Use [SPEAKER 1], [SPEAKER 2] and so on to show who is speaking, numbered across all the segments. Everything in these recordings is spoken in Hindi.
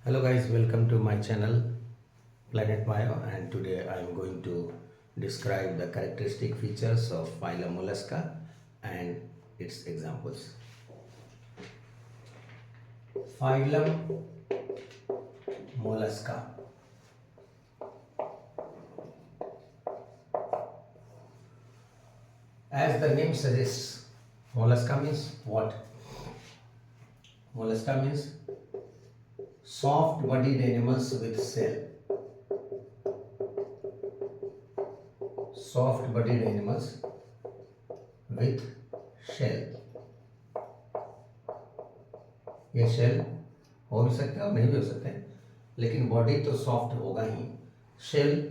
[SPEAKER 1] Hello guys, welcome to my channel Planet Bio, and today I am going to describe the characteristic features of phylum Mollusca and its examples. Phylum Mollusca. As the name suggests, Mollusca means what? Mollusca means soft bodied animals with shell. Soft bodied animals with shell. ये शेल हो भी सकता है और नहीं भी हो सकते हैं, लेकिन बॉडी तो सॉफ्ट होगा ही। शेल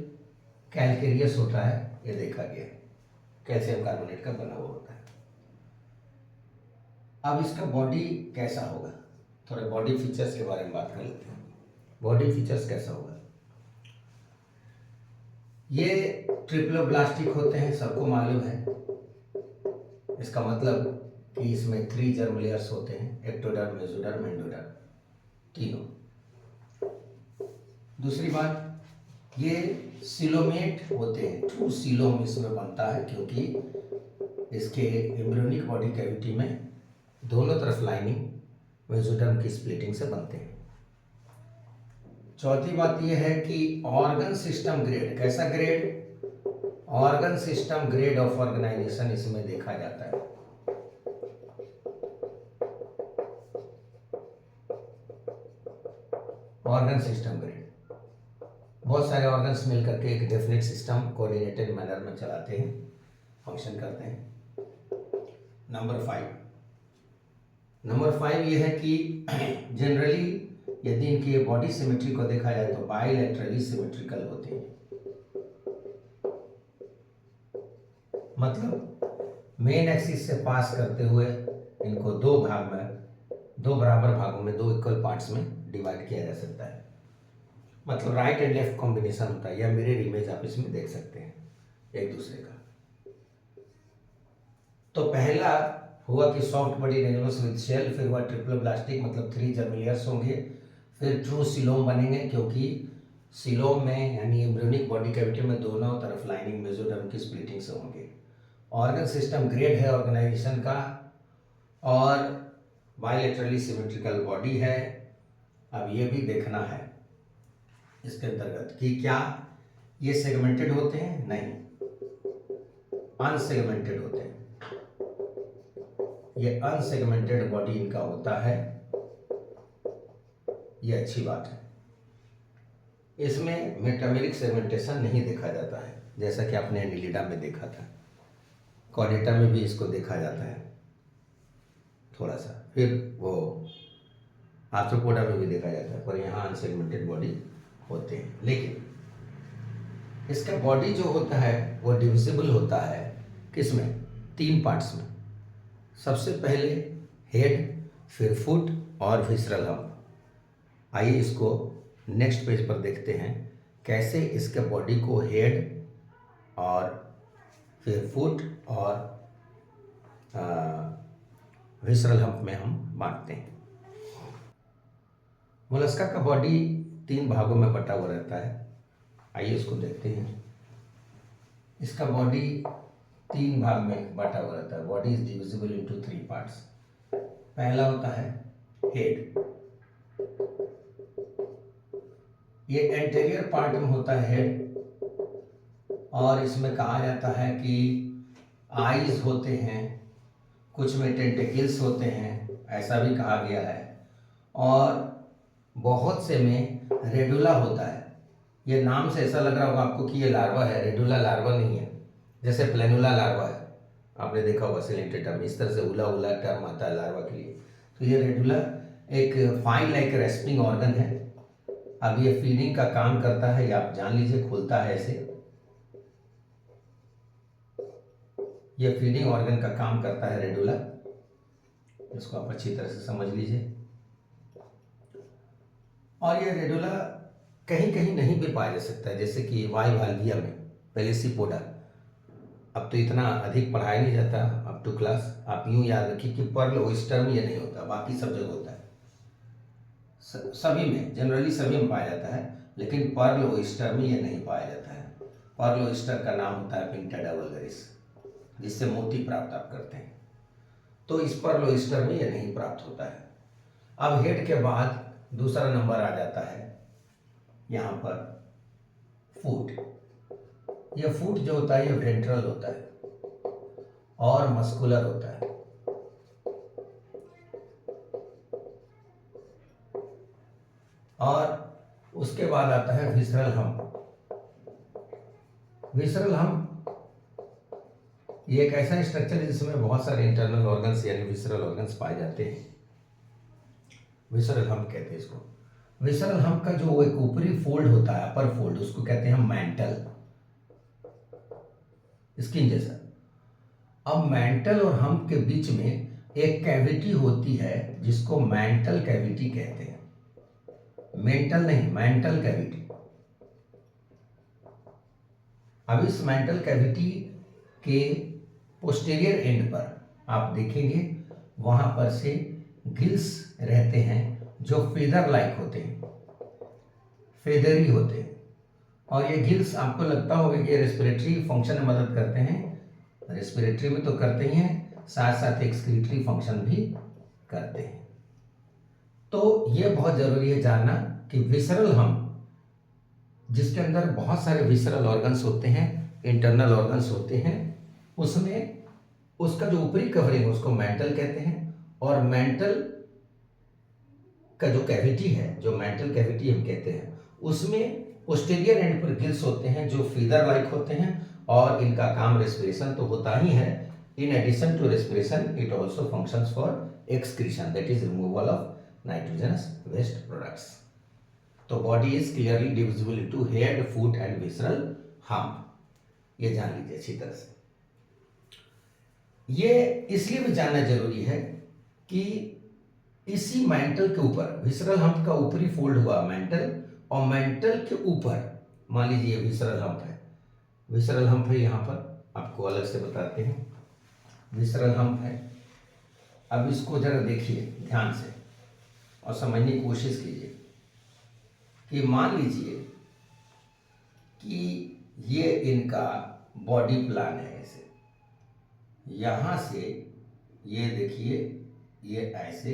[SPEAKER 1] कैल्केरियस होता है, ये देखा गया, कैल्शियम कार्बोनेट का बना हुआ होता है। अब इसका बॉडी कैसा होगा, थोड़े बॉडी फीचर्स के बारे में बात कर लेते हैं। बॉडी फीचर्स कैसा होगा? ये ट्रिप्लोब्लास्टिक होते हैं, सबको मालूम है। इसका मतलब कि इसमें 3 जर्म लेयर्स होते हैं, एक्टोडर्म, मेसोडर्म, एंडोडर्म, तीनों। दूसरी बात, ये सिलोमेट होते हैं, ट्रू सिलोम इसमें बनता है, क्योंकि इसके एम्ब्रियोनिक बॉडी कैविटी में दोनों तरफ लाइनिंग मेसोडर्म की स्प्लिटिंग से बनते हैं। चौथी बात यह है कि ऑर्गन सिस्टम ग्रेड, कैसा grade? Organ system grade of organisation इसमें देखा जाता है। ऑर्गन सिस्टम ग्रेड, बहुत सारे ऑर्गन्स मिलकर के एक डेफिनेट सिस्टम कोऑर्डिनेटेड मैनर में चलाते हैं, फंक्शन करते हैं। नंबर 5 ये है कि जनरली यदि इनकी बॉडी सिमेट्री को देखा जाए तो बाइलेटरली सिमेट्रिकल होते हैं। मतलब मेन एक्सिस से पास करते हुए इनको दो बराबर भागों में, 2 इक्वल पार्ट्स में डिवाइड किया जा सकता है। मतलब राइट एंड लेफ्ट कॉम्बिनेशन होता है, या मिरर इमेज आप इसमें देख सकते हैं एक दूसरे का। तो पहला हुआ कि soft body animals with shell, फिर हुआ ट्रिप्लोब्लास्टिक, मतलब 3 जर्म लेयर्स होंगे, फिर ट्रू सिलोम बनेंगे, क्योंकि सिलोम में यानी एम्ब्रियोनिक बॉडी कैविटी में दोनों तरफ लाइनिंग मेसोडर्म की स्प्लिटिंग से होंगे। ऑर्गन सिस्टम ग्रेड है ऑर्गेनाइजेशन का, और बाइलेटरली सिमेट्रिकल बॉडी है। अब ये भी देखना है इसके अंतर्गत कि क्या ये सेगमेंटेड होते हैं? नहीं, अनसेगमेंटेड होते हैं। ये अनसेगमेंटेड बॉडी इनका होता है, ये अच्छी बात है। इसमें मेटामेरिक सेगमेंटेशन नहीं देखा जाता है, जैसा कि आपने एनिलिडा में देखा था। कॉर्डेटा में भी इसको देखा जाता है थोड़ा सा, फिर वो आर्थ्रोपोडा में भी देखा जाता है, पर यहाँ अनसेगमेंटेड बॉडी होते हैं। लेकिन इसका बॉडी जो होता है वो डिविजिबल होता है, किसमें? 3 पार्ट्स में। सबसे पहले हेड, फिर फुट और विसरल हम्प। आइए इसको नेक्स्ट पेज पर देखते हैं, कैसे इसके बॉडी को हेड और फिर फुट और विसरल हम्प में हम बांटते हैं। मोलस्का का बॉडी 3 भागों में बटा हुआ रहता है। आइए इसको देखते हैं। इसका बॉडी 3 भाग में बटा हुआ रहता है। Body is divisible into 3 parts. पहला होता है हेड, ये एंटीरियर पार्ट में होता है हेड, और इसमें कहा जाता है कि आईज होते हैं, कुछ में टेंटिकल्स होते हैं, ऐसा भी कहा गया है, और बहुत से में रेडुला होता है। ये नाम से ऐसा लग रहा होगा आपको कि ये लार्वा है, रेडुला लार्वा नहीं है। जैसे प्लेनुला लार्वा है, आपने देखा होगा सिलेंटेटम, इस तरह से उला उला टर्म आता है लार्वा के लिए। तो ये रेडुला एक फाइन लाइक रेस्पिंग ऑर्गन है। अब ये फीडिंग का काम करता है, ये आप जान लीजिए, खुलता है ऐसे, ये फीडिंग ऑर्गन का काम करता है रेडुला, इसको आप अच्छी तरह से समझ लीजिए। और ये रेडुला कहीं कहीं नहीं भी पाया जा सकता है, जैसे कि वाइवाल्विया में, पेलिसिपोडा। अब तो इतना अधिक पढ़ाया नहीं जाता अप टू क्लास, आप यूँ याद रखिए कि पर्ल ओइस्टर में ये नहीं होता, बाकी सब जगह होता है। सभी में, जनरली सभी में पाया जाता है, लेकिन पर्ल ओइस्टर में ये नहीं पाया जाता है। पर्ल ओइस्टर का नाम होता है पिंटाडा वल्गरिस, जिससे मोती प्राप्त आप करते हैं। तो इस पर्ल ओइस्टर में ये नहीं प्राप्त होता है। अब हेड के बाद दूसरा नंबर आ जाता है यहाँ पर फूट। यह फूट जो होता है ये वेंट्रल होता है और मस्कुलर होता है। और उसके बाद आता है विसरल हम्प। विसरल हम्प ये एक ऐसा स्ट्रक्चर है जिसमें बहुत सारे इंटरनल ऑर्गन्स यानी विसरल ऑर्गन्स पाए जाते हैं। विसरल हम्प कहते हैं इसको। विसरल हम्प का जो एक ऊपरी फोल्ड होता है, अपर फोल्ड, उसको कहते हैं मैंटल, स्किन जैसा। अब मैंटल और हम्प के बीच में एक कैविटी होती है जिसको मैंटल कैविटी कहते हैं। मेंटल नहीं, मैंटल कैविटी। अब इस मैंटल कैविटी के पोस्टीरियर एंड पर आप देखेंगे वहां पर से गिल्स रहते हैं जो फेदर लाइक होते हैं, फेदरी होते हैं। और ये गिल्स आपको लगता होगा कि ये रेस्पिरेटरी फंक्शन में मदद करते हैं। रेस्पिरेटरी में तो करते ही हैं, साथ साथ एक्सक्रीटरी फंक्शन भी करते हैं। तो ये बहुत जरूरी है जानना कि विसरल हम्प, जिसके अंदर बहुत सारे विसरल ऑर्गन्स होते हैं, इंटरनल ऑर्गन्स होते हैं, उसमें उसका जो ऊपरी कवरिंग है उसको मेंटल कहते हैं। और मेंटल का जो कैविटी है, जो मेंटल कैविटी हम कहते हैं, उसमें पोस्टीरियर एंड पर गिल्स होते हैं जो फीदर लाइक होते हैं। और इनका काम रेस्पिरेशन तो होता ही है, in addition to respiration it also functions for excretion, that is removal of nitrogenous waste products. तो body is clearly divisible into head, foot and visceral hump. ये जान लीजिए अच्छी तरह से। ये इसलिए भी जानना जरूरी है कि इसी मेंटल के ऊपर, विसरल हम्प का ऊपरी फोल्ड हुआ मेंटल, और मेंटल के ऊपर मान लीजिए विसरल हम्प है। विसरल हम्प है, यहाँ पर आपको अलग से बताते हैं। विसरल हम्प है। अब इसको जरा देखिए ध्यान से और समझने की कोशिश कीजिए कि मान लीजिए कि ये इनका बॉडी प्लान है। ऐसे यहाँ से ये देखिए, ये ऐसे,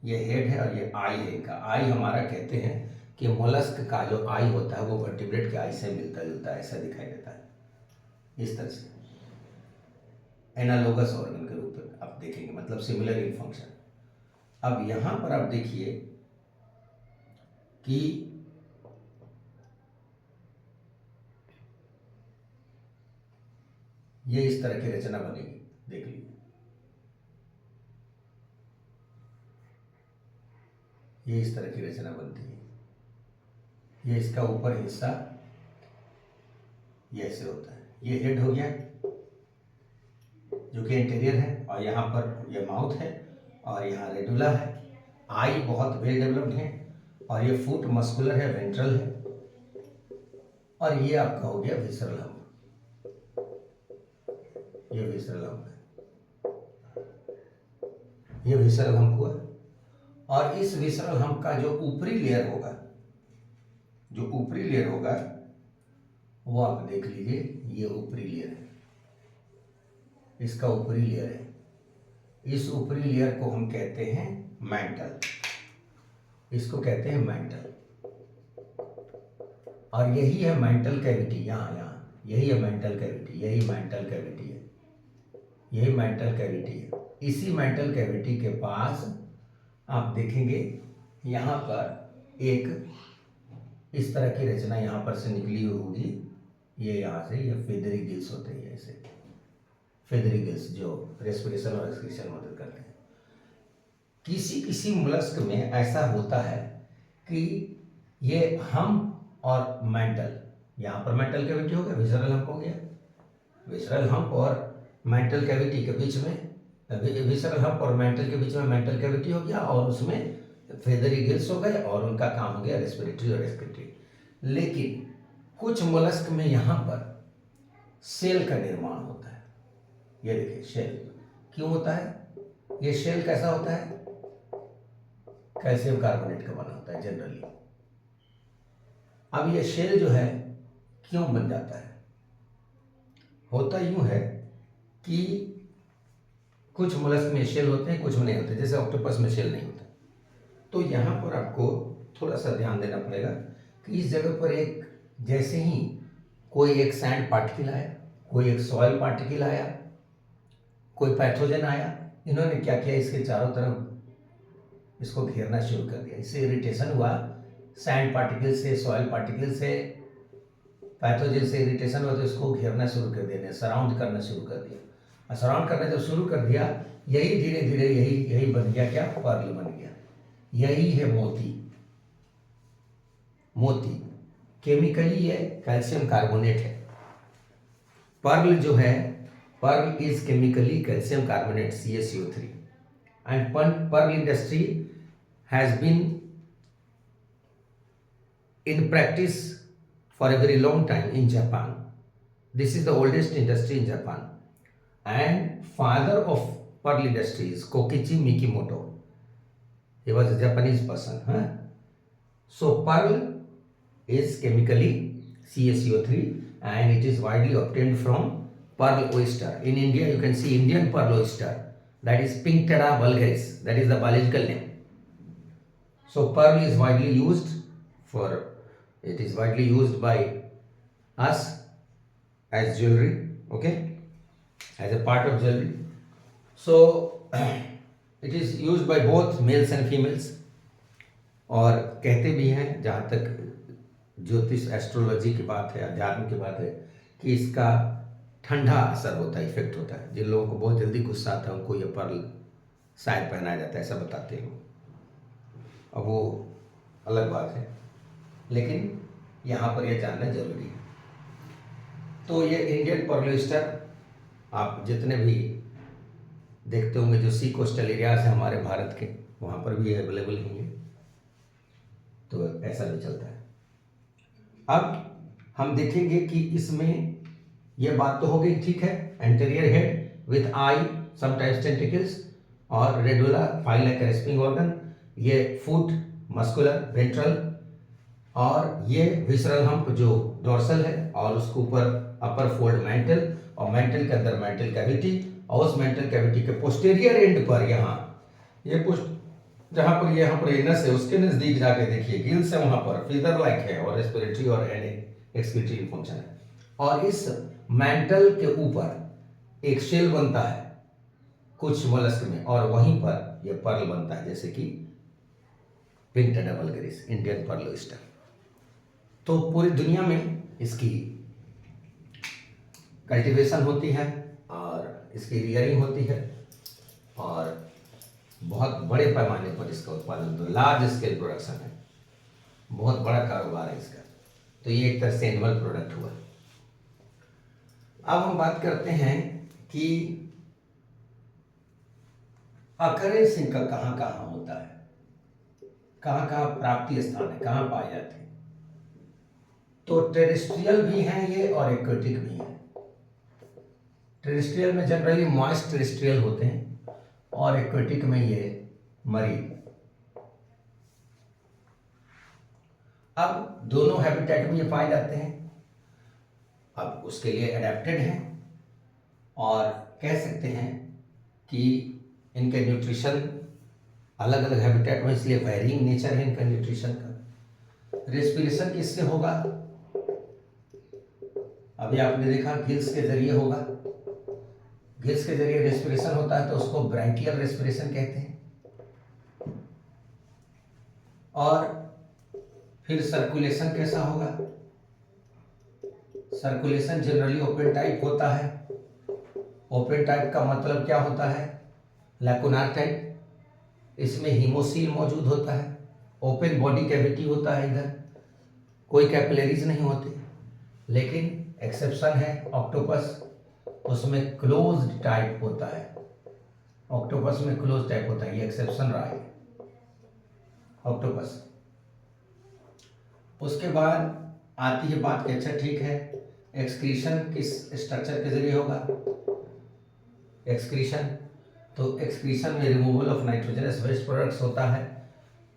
[SPEAKER 1] ये हेड है और ये आई है इनका। आई हमारा कहते हैं कि मोलस्क का जो आई होता है वो वर्टिब्रेट के आई से मिलता जुलता है, ऐसा दिखाई देता है इस तरह से, एनालोगस ऑर्गन के रूप में आप देखेंगे, मतलब सिमिलर इन फंक्शन। अब यहां पर आप देखिए कि ये इस तरह की रचना बनेगी, देख लीजिए। ये इस तरह की रचना बनती है। ये इसका ऊपर हिस्सा ये ऐसे होता है। ये हेड हो गया जो कि इंटीरियर है, और यहाँ पर ये माउथ है और यहाँ रेडुला है। आई बहुत वेल डेवलप्ड है, और ये फुट मस्कुलर है, वेंट्रल है, और ये आपका हो गया विसरल हम्प। ये विसरल हम्प है, ये विसरल हम्प हुआ। और इस विसरल हम्प का जो ऊपरी लेयर होगा, जो ऊपरी लेयर होगा वो आप देख लीजिए, ये ऊपरी लेयर है, इसका ऊपरी लेयर है। इस ऊपरी लेयर को हम कहते हैं मेंटल, इसको कहते हैं मेंटल। और यही है मेंटल कैविटी, यहाँ यही है मेंटल कैविटी, यही मेंटल कैविटी है, यही मेंटल कैविटी है। इसी मेंटल कैविटी के पास आप देखेंगे यहाँ पर एक इस तरह की रचना यहाँ पर से निकली हुई होगी। ये यहाँ से ये फेदरी गिल्स होते हैं, ऐसे फेदरी गिल्स जो रेस्पिरेशन और एक्सक्रीशन मदद करते हैं। किसी किसी मोलस्क में ऐसा होता है कि ये हम्प और मेंटल, यहाँ पर मेंटल कैविटी हो गया, विसरल हम्प हो गया, विसरल हम्प और मेंटल कैविटी के बीच में, विसरल हम्प और मेंटल के बीच में मेंटल कैविटी हो गया, और उसमें फेदरी गिल्स हो गए, और उनका काम हो गया रेस्पिरेटरी और एक्सक्रीटरी। लेकिन कुछ मोलस्क में यहाँ पर सेल का निर्माण होता है। ये देखिए शेल क्यों होता है, ये शेल कैसा होता है, कैल्शियम कार्बोनेट का बना होता है जनरली। अब ये शेल जो है क्यों बन जाता है? होता यूं है कि कुछ मोलस्क में शेल होते हैं, कुछ में नहीं होते, जैसे ऑक्टोपस में शेल नहीं होता। तो यहाँ पर आपको थोड़ा सा ध्यान देना पड़ेगा कि इस जगह पर एक, जैसे ही कोई एक सैंड पार्टिकल आया, कोई एक सॉइल पार्टिकल आया, कोई पैथोजन आया, इन्होंने क्या किया, इसके चारों तरफ इसको घेरना शुरू कर दिया। इससे इरिटेशन हुआ, सैंड पार्टिकल से, सॉइल पार्टिकल से, पैथोजन से इरिटेशन हुआ, तो इसको घेरना शुरू कर दिया, सराउंड करना शुरू कर दिया। और सराउंड करना जब शुरू कर दिया, यही धीरे धीरे यही बन गया, क्या, पर्ल बन गया। यही है मोती। मोती केमिकली ये कैल्शियम कार्बोनेट है। पर्ल जो है, pearl is chemically calcium carbonate CaCO3, and pearl industry has been in practice for a very long time in Japan. This is the oldest industry in Japan, and father of pearl industry is Kokichi Mikimoto. He was a Japanese person. So pearl is chemically CaCO3, and it is widely obtained from pearl oyster. In India you can see Indian pearl oyster, that is Pinctada vulgaris, that is the biological name. So pearl is widely used for, it is widely used by us as jewelry, okay, as a part of jewelry. So it is used by both males and females. और कहते भी हैं, जहाँ तक ज्योतिष एस्ट्रोलॉजी की बात है, अध्यात्म की बात है, कि इसका ठंडा असर होता है, इफेक्ट होता है। जिन लोगों को बहुत जल्दी गुस्सा आता है उनको ये पर्ल शायद पहनाया जाता है, ऐसा बताते हैं। अब वो अलग बात है, लेकिन यहाँ पर यह जानना जरूरी है। तो ये इंडियन पर्ल ऑयस्टर आप जितने भी देखते होंगे, जो सी कोस्टल एरियाज हैं हमारे भारत के, वहाँ पर भी अवेलेबल होंगे। तो ऐसा भी चलता है। अब हम देखेंगे कि इसमें यह बात तो हो गई, ठीक है, anterior head with eye, sometimes tentacles, और radula file like rasping organ, ये फुट, मस्कुलर, वेंट्रल, और ये विसरल हम्प जो डोर्सल है, और उसके ऊपर अपर फोल्ड मेंटल, और मेंटल के अंदर मेंटल कैविटी, और उस मेंटल कैविटी के पोस्टीरियर एंड पर यहाँ ये जहाँ पर यहाँ पर एनस है, उसके नजदीक जाके देखिए गिल्स है, वहाँ पर फीदर लाइक है, और रेस्पिरेटरी और एक्सक्रीटरी फंक्शन है। और इस मेंटल के ऊपर एक शेल बनता है कुछ मोलस्क में, और वहीं पर यह पर्ल बनता है, जैसे कि पिंक्टेडा वल्गरिस, इंडियन पर्ल ऑयस्टर। तो पूरी दुनिया में इसकी कल्टीवेशन होती है, और इसकी रियरिंग होती है, और बहुत बड़े पैमाने पर इसका उत्पादन, लार्ज स्केल प्रोडक्शन है, बहुत बड़ा कारोबार है इसका। तो ये एक तरह से एनुअल प्रोडक्ट हुआ। अब हम बात करते हैं कि अकरेंस इनका कहाँ कहाँ होता है, कहाँ कहाँ प्राप्ति स्थान है, कहाँ पाए जाते हैं। तो टेरेस्ट्रियल भी हैं ये, और एक्वेटिक भी हैं। टेरेस्ट्रियल में जनरली मॉइस्ट टेरेस्ट्रियल होते हैं, और एक्वेटिक में ये मरीन। अब दोनों हैबिटेट में ये पाए जाते हैं। अब उसके लिए अडेप्टेड हैं, और कह सकते हैं कि इनके न्यूट्रिशन अलग अलग हैबिटेट में, इसलिए वेरिंग नेचर है इनका न्यूट्रिशन का। रेस्पिरेशन किससे होगा? अभी आपने देखा गिल्स के जरिए होगा। गिल्स के जरिए रेस्पिरेशन होता है, तो उसको ब्रैंकियल रेस्पिरेशन कहते हैं। और फिर सर्कुलेशन कैसा होगा? सर्कुलेशन जनरली ओपन टाइप होता है। ओपन टाइप का मतलब क्या होता है? लैकुनार टाइप। इसमें हीमोसील मौजूद होता है, ओपन बॉडी कैविटी होता है, इधर कोई कैपिलरीज नहीं होते। लेकिन एक्सेप्शन है ऑक्टोपस, उसमें क्लोज्ड टाइप होता है। ऑक्टोपस में क्लोज टाइप होता है, ये एक्सेप्शन रहा है ऑक्टोपस। उसके बाद आती है बात कि अच्छा ठीक है, एक्सक्रीशन किस स्ट्रक्चर के जरिए होगा? एक्सक्रीशन, तो एक्सक्रीशन में removal of nitrogenous waste products होता है,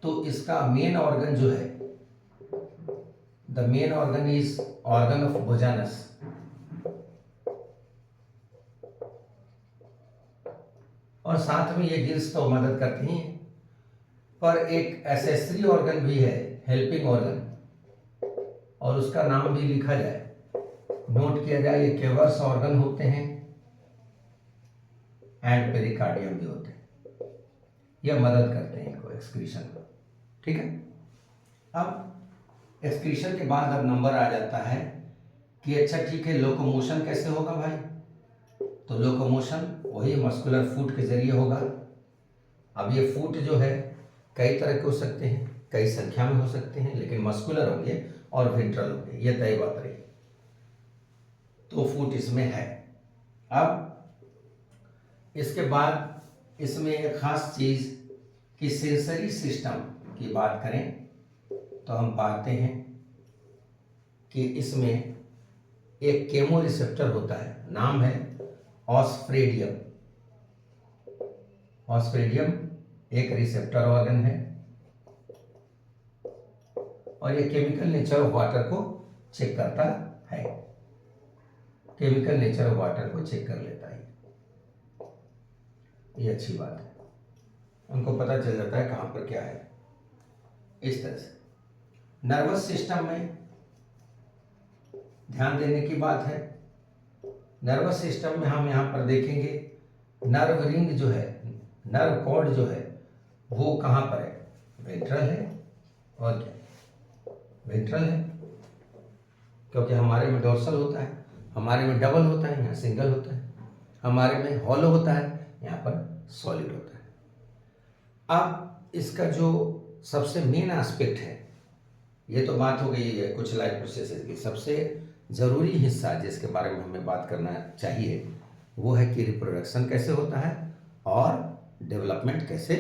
[SPEAKER 1] तो इसका मेन ऑर्गन जो है, the main organ is organ of Bojanus, और साथ में ये गिल्स तो मदद करती हैं, पर एक एसेसरी ऑर्गन भी है, हेल्पिंग ऑर्गन, और उसका नाम भी लिखा जाए, नोट किया जाए, ये केवर्स ऑर्गन होते हैं एंड पेरिकार्डियम भी होते हैं, यह मदद करते हैं इनको एक्सक्रीशन को। ठीक है, अब एक्सक्रीशन के बाद अब नंबर आ जाता है कि अच्छा ठीक है, लोकोमोशन कैसे होगा भाई? तो लोकोमोशन वही मस्कुलर फूट के जरिए होगा। अब ये फूट जो है कई तरह के हो सकते हैं, कई संख्या में हो सकते हैं, लेकिन मस्कुलर होंगे और वेंट्रल होंगे, ये तय बात रही। तो फूट इसमें है। अब इसके बाद इसमें एक खास चीज कि सेंसरी सिस्टम की बात करें तो हम पाते हैं कि इसमें एक केमो रिसेप्टर होता है, नाम है ऑस्फ्रेडियम। ऑस्फ्रेडियम एक रिसेप्टर ऑर्गन है और ये केमिकल नेचर ऑफ वाटर को चेक करता है, केमिकल नेचर ऑफ वाटर को चेक कर लेता है। ये अच्छी बात है, उनको पता चल जाता है कहां पर क्या है। इस तरह से नर्वस सिस्टम में ध्यान देने की बात है। नर्वस सिस्टम में हम यहां पर देखेंगे नर्व रिंग जो है, नर्व कॉर्ड जो है वो कहां पर है? वेंट्रल है, और क्या वेंट्रल है, क्योंकि हमारे में डोर्सल होता है, हमारे में डबल होता है, यहाँ सिंगल होता है, हमारे में हॉलो होता है, यहाँ पर सॉलिड होता है। अब इसका जो सबसे मेन एस्पेक्ट है, ये तो बात हो गई है कुछ लाइफ प्रोसेसेस की, सबसे ज़रूरी हिस्सा जिसके बारे में हमें बात करना चाहिए वो है कि रिप्रोडक्शन कैसे होता है और डेवलपमेंट कैसे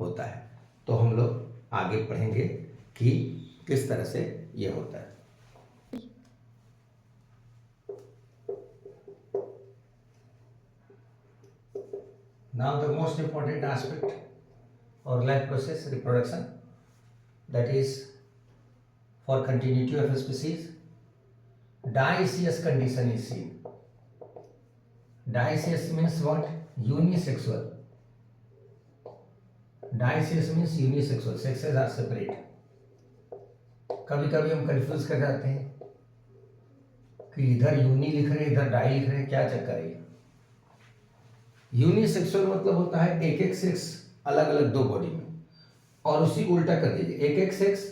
[SPEAKER 1] होता है। तो हम लोग आगे पढ़ेंगे कि किस तरह से ये होता है। Now the most important aspect or life process, reproduction, that is for continuity of a species, dioecious condition is seen. Dioecious means what? Unisexual. Dioecious means unisexual. Sexes are separate. कभी कभी हम कंफ्यूज कर जाते हैं कि इधर यूनी लिख रहे हैं इधर डाई लिख रहे हैं, क्या चक्कर है? यूनिसेक्सुअल मतलब होता है एक एक सेक्स अलग अलग दो बॉडी में, और उसी को उल्टा कर दीजिए, एक एक सेक्स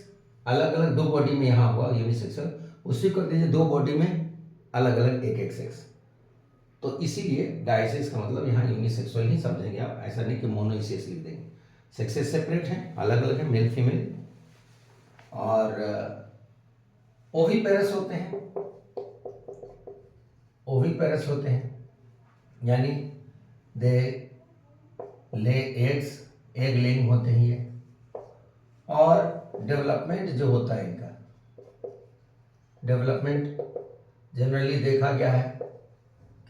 [SPEAKER 1] अलग अलग दो बॉडी में, यहाँ हुआ यूनिसेक्सुअल, उसी को कर दीजिए दो बॉडी में अलग अलग एक एक सेक्स। तो इसीलिए डायसिस का मतलब यहाँ यूनिसेक्सुअल ही समझेंगे आप, ऐसा नहीं कि मोनोइसियस लिख देंगे। सेक्सेस सेपरेट हैं, अलग अलग हैं, मेल फीमेल, और ओविपेरस होते हैं। ओविपेरस होते हैं यानी दे ले एग्स, एग लेइंग होते हैं ये, और डेवलपमेंट जो होता है इनका, डेवलपमेंट जनरली देखा गया है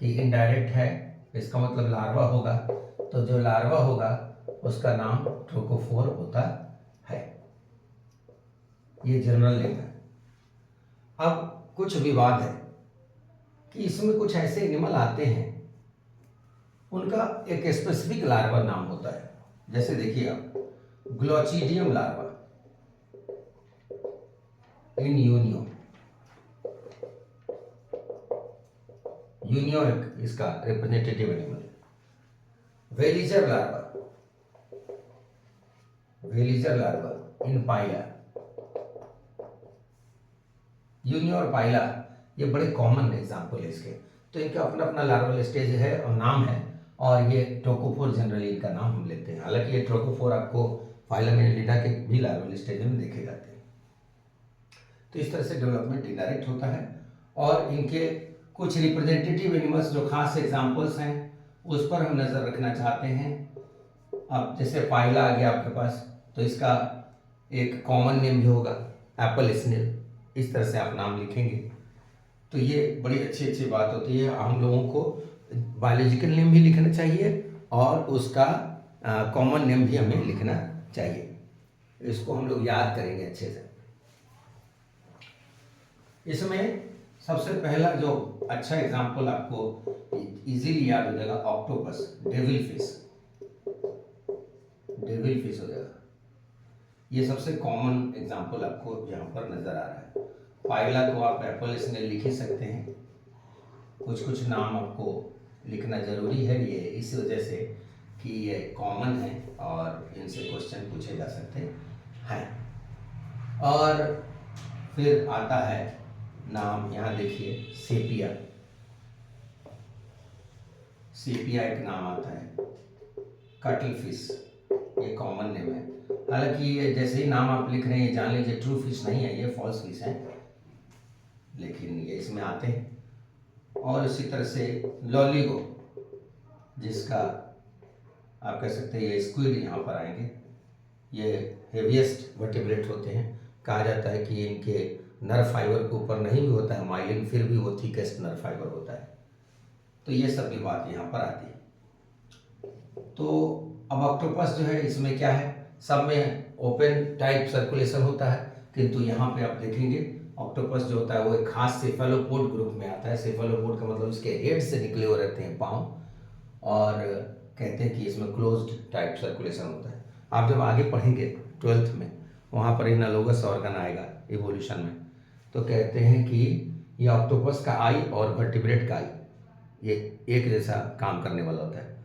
[SPEAKER 1] कि इनडायरेक्ट है, इसका मतलब लार्वा होगा, तो जो लार्वा होगा उसका नाम ट्रोकोफोर होता है। ये जनरल नेम है। अब कुछ विवाद है कि इसमें कुछ ऐसे एनिमल आते हैं उनका एक स्पेसिफिक लार्वा नाम होता है, जैसे देखिए आप ग्लोचिडियम लार्वा इन यूनियो, यूनियो इसका रिप्रेजेंटेटिव एनिमल है। वेलिजर लार्वा, वेलिजर लार्वा इन पाइला, यूनियो और पाइला ये बड़े कॉमन एग्जाम्पल है इसके। तो इनका अपना अपना लार्वल स्टेज है और नाम है, और ये ट्रोकोफोर जनरली इनका नाम हम लेते हैं। हालांकि ये ट्रोकोफोर आपको फाइलम एनिलिडा के भी लार्वल स्टेज में देखे जाते हैं। तो इस तरह से डेवलपमेंट इनडायरेक्ट होता है, और इनके कुछ रिप्रेजेंटेटिव एनिमल्स जो खास एग्जाम्पल्स हैं उस पर हम नज़र रखना चाहते हैं। अब जैसे पाइला आ गया आपके पास, तो इसका एक कॉमन नेम जो होगा एप्पल स्नेल, इस तरह से आप नाम लिखेंगे। तो ये बड़ी अच्छी अच्छी बात होती है। हम लोगों को बायोलॉजिकल नेम भी लिखना चाहिए और उसका कॉमन नेम भी हमें लिखना चाहिए। इसको हम लोग याद करेंगे अच्छे से। इसमें सबसे पहला जो अच्छा एग्जाम्पल आपको इजीली याद हो जाएगा, octopus, devil fish. Devil fish हो जाएगा, ये सबसे कॉमन एग्जाम्पल आपको यहाँ पर नजर आ रहा है। पाइला को आप एप्पल इसमें लिख ही सकते हैं। कुछ कुछ नाम आपको लिखना जरूरी है, ये इस वजह से कि ये कॉमन है और इनसे क्वेश्चन पूछे जा सकते हैं। और फिर आता है नाम, यहाँ देखिए सेपिया। सेपिया एक नाम आता है। कटल फिश, ये कॉमन नेम है। हालांकि ये जैसे ही नाम आप लिख रहे हैं जान लीजिए ट्रू फिश नहीं है, ये फॉल्स फिश है, लेकिन ये इसमें आते हैं। और इसी तरह से लॉलीगो, जिसका आप कह सकते हैं ये स्क्विड यहाँ पर आएंगे। ये हेवीएस्ट वर्टिब्रेट होते हैं। कहा जाता है कि इनके नर्व फाइबर के ऊपर नहीं भी होता है माइलिन, फिर भी वो थिकेस्ट नर्व फाइबर होता है। तो ये सब भी बात यहाँ पर आती है। तो अब ऑक्टोपस जो है इसमें क्या है, सब में ओपन टाइप सर्कुलेशन होता है, किंतु यहाँ पे आप देखेंगे ऑक्टोपस जो होता है वो एक खास सेफेलोपोड ग्रुप में आता है। सेफेलोपोड का मतलब इसके हेड से निकले हुए रहते हैं पाँव, और कहते हैं कि इसमें क्लोज्ड टाइप सर्कुलेशन होता है। आप जब आगे पढ़ेंगे 12th में, वहाँ पर एनालोगस ऑर्गन आएगा इवोल्यूशन में, तो कहते हैं कि ये ऑक्टोपस का आई और वर्टिब्रेट का आई ये एक जैसा काम करने वाला होता है,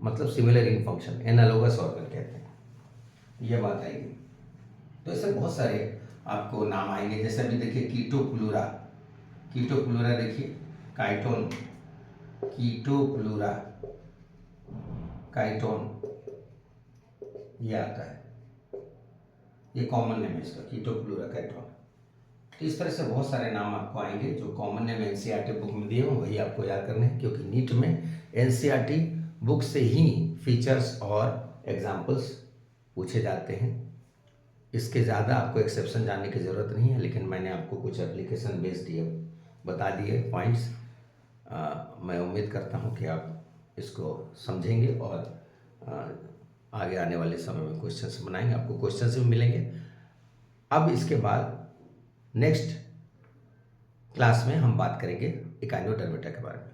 [SPEAKER 1] मतलब similar in function, analogous organ कहते हैं। ये बात आएगी। तो ऐसे बहुत सारे आपको नाम आएंगे, जैसे अभी देखिए कीटोप्लूरा। कीटोप्लूरा देखिए, काइटोन, कीटोप्लूरा, काइटोन, ये आता है, ये कॉमन नेम है इसका, कीटोप्लूरा काइटोन। तो इस तरह से बहुत सारे नाम आपको आएंगे जो कॉमन नेम एनसीईआरटी बुक में दिए हों, वही आपको याद करने हैं, क्योंकि नीट में एनसीईआरटी बुक से ही फीचर्स और एग्जाम्पल्स पूछे जाते हैं। इसके ज़्यादा आपको एक्सेप्शन जानने की ज़रूरत नहीं है, लेकिन मैंने आपको कुछ एप्लीकेशन बेस्ड ये बता दिए पॉइंट्स। मैं उम्मीद करता हूँ कि आप इसको समझेंगे और आगे आने वाले समय में क्वेश्चंस बनाएंगे, आपको क्वेश्चंस भी मिलेंगे। अब इसके बाद नेक्स्ट क्लास में हम बात करेंगे इकाइनोडर्मेटा के बारे में।